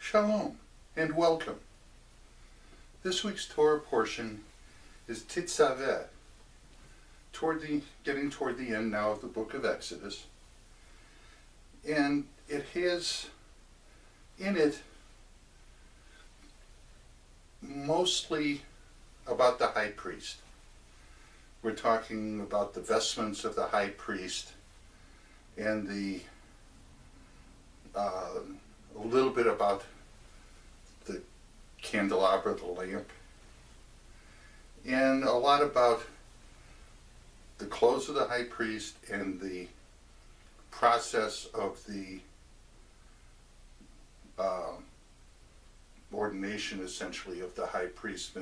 Shalom and welcome. This week's Torah portion is Tetsaveh, getting toward the end now of the book of Exodus. And it has in it mostly about the high priest. We're talking about the vestments of the high priest and a little bit about the candelabra, the lamp, and a lot about the clothes of the high priest and the process of the ordination, essentially, of the high priest,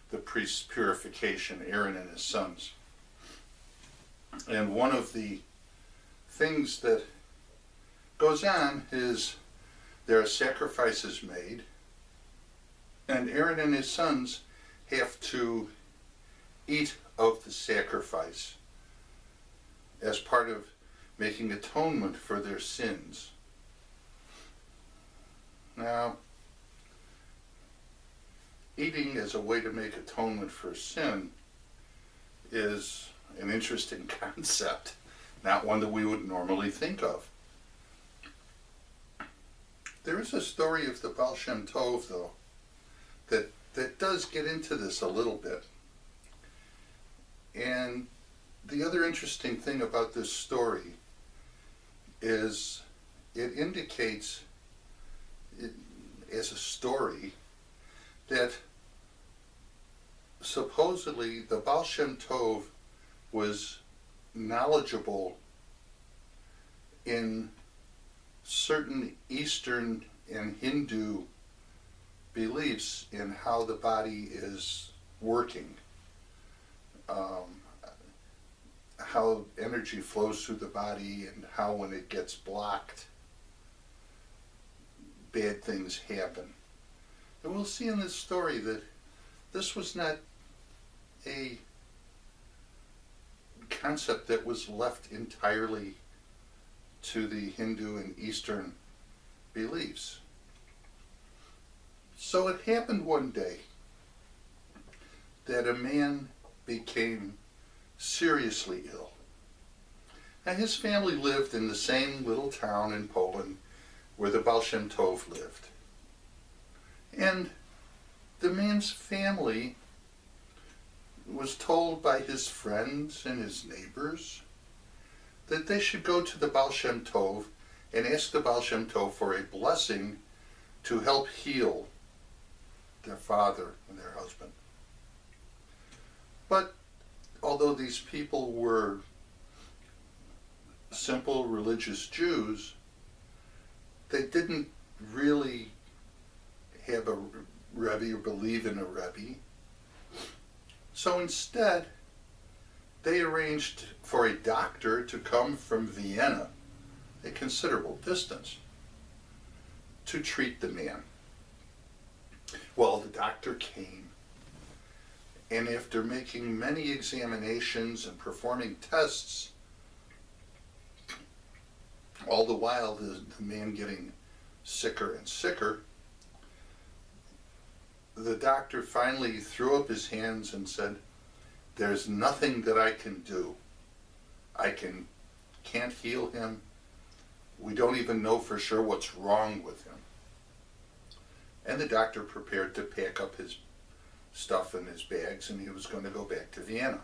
the priest's purification, Aaron and his sons. And one of the things that goes on is there are sacrifices made, and Aaron and his sons have to eat of the sacrifice as part of making atonement for their sins. Now, eating as a way to make atonement for sin is an interesting concept, not one that we would normally think of. There is a story of the Baal Shem Tov, though, that does get into this a little bit. And the other interesting thing about this story is it indicates, as a story, that supposedly the Baal Shem Tov was knowledgeable in certain Eastern and Hindu beliefs in how the body is working, how energy flows through the body, and how when it gets blocked, bad things happen. And we'll see in this story that this was not a concept that was left entirely to the Hindu and Eastern beliefs. So it happened one day that a man became seriously ill. And his family lived in the same little town in Poland where the Baal Shem Tov lived. And the man's family was told by his friends and his neighbors that they should go to the Baal Shem Tov and ask the Baal Shem Tov for a blessing to help heal their father and their husband. But although these people were simple religious Jews, they didn't really have a Rebbe or believe in a Rebbe. So instead, they arranged for a doctor to come from Vienna, a considerable distance, to treat the man. Well, the doctor came, and after making many examinations and performing tests, all the while the man getting sicker and sicker, the doctor finally threw up his hands and said, "There's nothing that I can do. I can't heal him. We don't even know for sure what's wrong with him." And the doctor prepared to pack up his stuff in his bags, and he was going to go back to Vienna.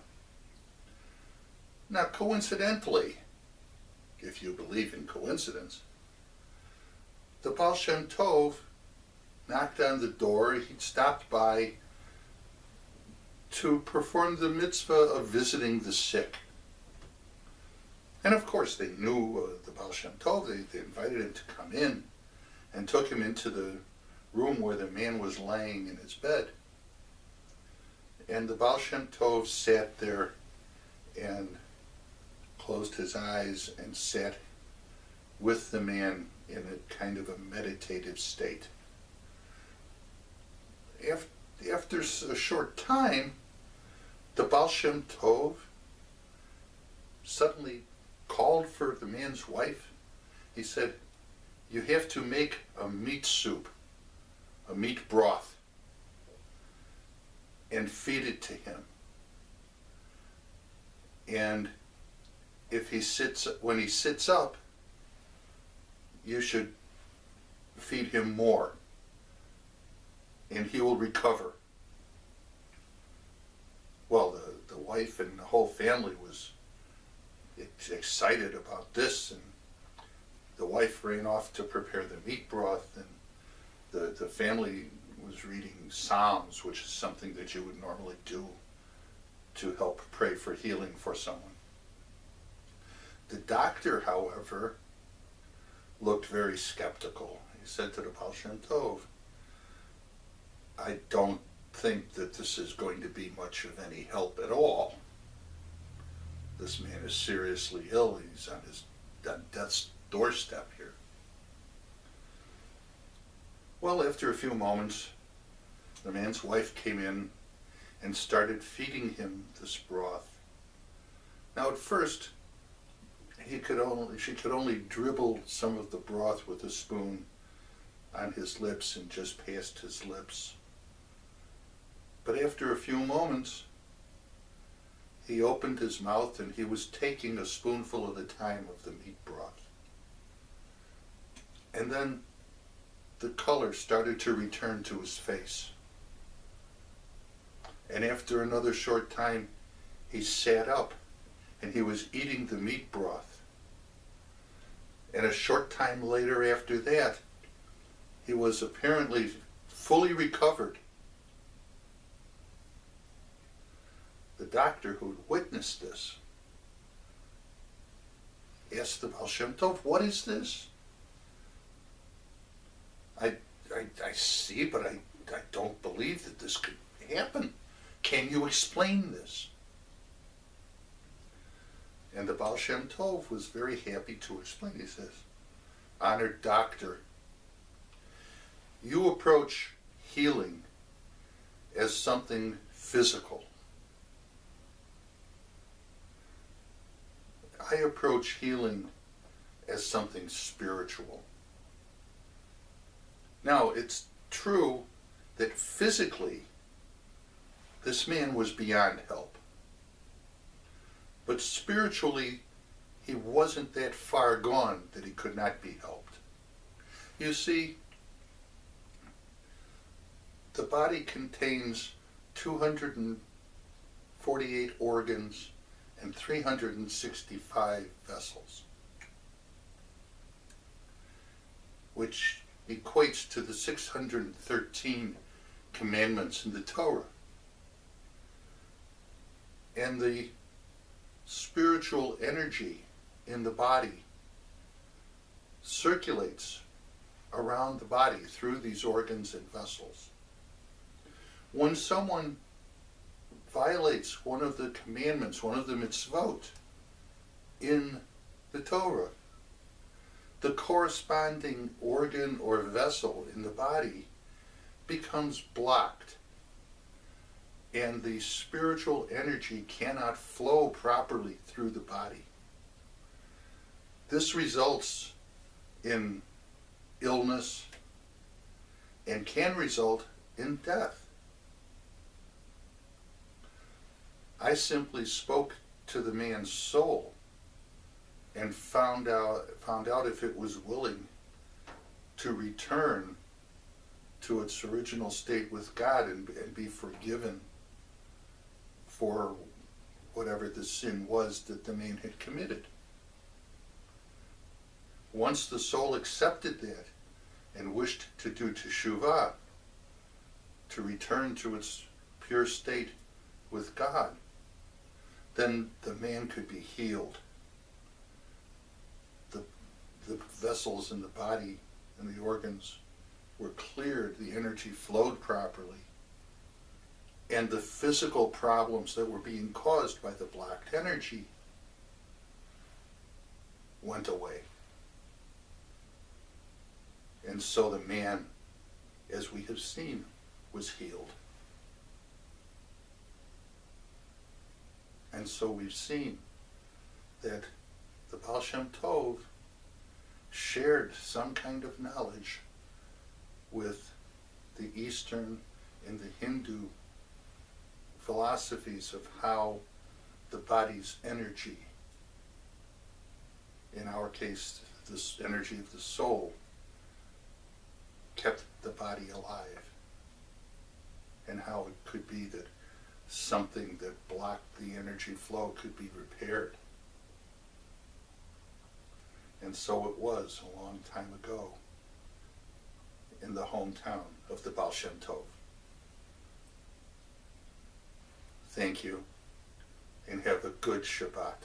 Now, coincidentally, if you believe in coincidence, the Baal Shem Tov knocked on the door. He'd stopped by to perform the mitzvah of visiting the sick. And of course they knew the Baal Shem Tov. They invited him to come in and took him into the room where the man was laying in his bed. And the Baal Shem Tov sat there and closed his eyes and sat with the man in a kind of a meditative state. After a short time, the Baal Shem Tov suddenly called for the man's wife. He said, "You have to make a meat soup a meat broth and feed it to him. And when he sits up, you should feed him more, and he will recover. Well, the wife and the whole family was excited about this, and the wife ran off to prepare the meat broth, and the family was reading Psalms, which is something that you would normally do to help pray for healing for someone. The doctor, however, looked very skeptical. He said to the Baal Shem Tov, I don't think that this is going to be much of any help at all. This man is seriously ill. He's on death's doorstep here. Well, after a few moments, the man's wife came in and started feeding him this broth. Now at first, she could only dribble some of the broth with a spoon on his lips and just past his lips. But after a few moments, he opened his mouth and he was taking a spoonful at a time of the meat broth. And then the color started to return to his face. And after another short time, he sat up and he was eating the meat broth. And a short time later after that, he was apparently fully recovered. The doctor who witnessed this asked the Baal Shem Tov, what is this? I see, but I don't believe that this could happen. Can you explain this? And the Baal Shem Tov was very happy to explain. He says, honored doctor, you approach healing as something physical. I approach healing as something spiritual. Now, it's true that physically, this man was beyond help. But spiritually, he wasn't that far gone that he could not be helped. You see, the body contains 248 organs and 365 vessels, which equates to the 613 commandments in the Torah. And the spiritual energy in the body circulates around the body through these organs and vessels. When someone violates one of the commandments, one of the mitzvot in the Torah, the corresponding organ or vessel in the body becomes blocked, and the spiritual energy cannot flow properly through the body. This results in illness and can result in death. I simply spoke to the man's soul and found out if it was willing to return to its original state with God and be forgiven for whatever the sin was that the man had committed. Once the soul accepted that and wished to do teshuvah, to return to its pure state with God, then the man could be healed. The vessels in the body and the organs were cleared, the energy flowed properly, and the physical problems that were being caused by the blocked energy went away. And so the man, as we have seen, was healed. And so we've seen that the Baal Shem Tov shared some kind of knowledge with the Eastern and the Hindu philosophies of how the body's energy, in our case, this energy of the soul, kept the body alive, and how it could be that something that blocked the energy flow could be repaired. And so it was a long time ago in the hometown of the Baal Shem Tov. Thank you, and have a good Shabbat.